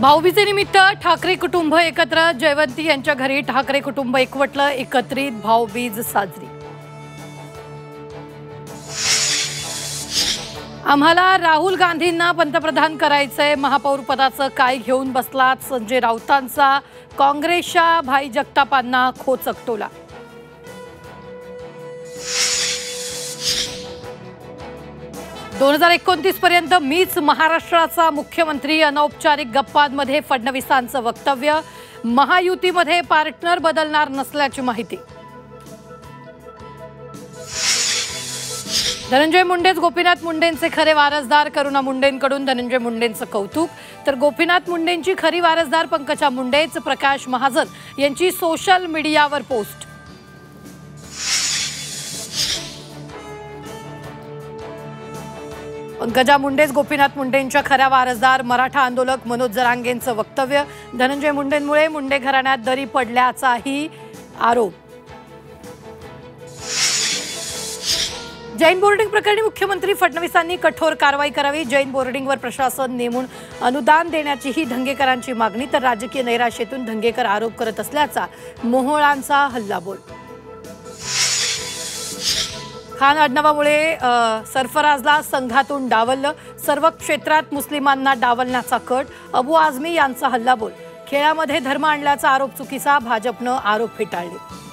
भाऊबीजेनिमित्त ठाकरे कुटुंब एकत्र, जयवंती यांच्या घरी ठाकरे कुटुंब एकवटलं, एकत्रित भाऊबीज साजरी। आम्हाला राहुल गांधींना पंतप्रधान करायचंय, महापौर पदाचं काय घेऊन बसलात, संजय राऊतांचा काँग्रेसच्या भाई जगतापांना खोचकटोला। दोन 2029 पर्यंत मीच महाराष्ट्राचा मुख्यमंत्री, अनौपचारिक गप्पांमध्ये फडणवीसांचं वक्तव्य, महायुतीमध्ये पार्टनर बदलणार नसल्याची माहिती। धनंजय मुंडेच गोपीनाथ मुंडेंचे खरे वारसदार, करुणा मुंडेंकडून धनंजय मुंडेंचं कौतुक, तर गोपीनाथ मुंडेंची खरी वारसदार पंकजा मुंडेच, प्रकाश महाजन यांची सोशल मीडियावर पोस्ट। पंकजा मुंडेच गोपीनाथ मुंडेंच्या खऱ्या वारसदार, मराठा आंदोलक मनोज जरांगेंचं वक्तव्य, धनंजय मुंडेंमुळे मुंडे घराण्यात दरी पडल्याचाही आरोप। जैन बोर्डिंग प्रकरणी मुख्यमंत्री फडणवीसांनी कठोर कारवाई करावी, जैन बोर्डिंगवर प्रशासन नेमून अनुदान देण्याचीही धंगेकरांची मागणी, तर राजकीय नैराश्यातून धंगेकर आरोप करत असल्याचा मोहोळांचा हल्लाबोल। खान आडनावामुळे सरफराजला संघातून डावललं, सर्व क्षेत्रात मुस्लिमांना डावलण्याचा कट, अबू आझमी यांचा हल्लाबोल। खेळामध्ये धर्म आणल्याचा आरोप चुकीचा, भाजपनं आरोप फेटाळले।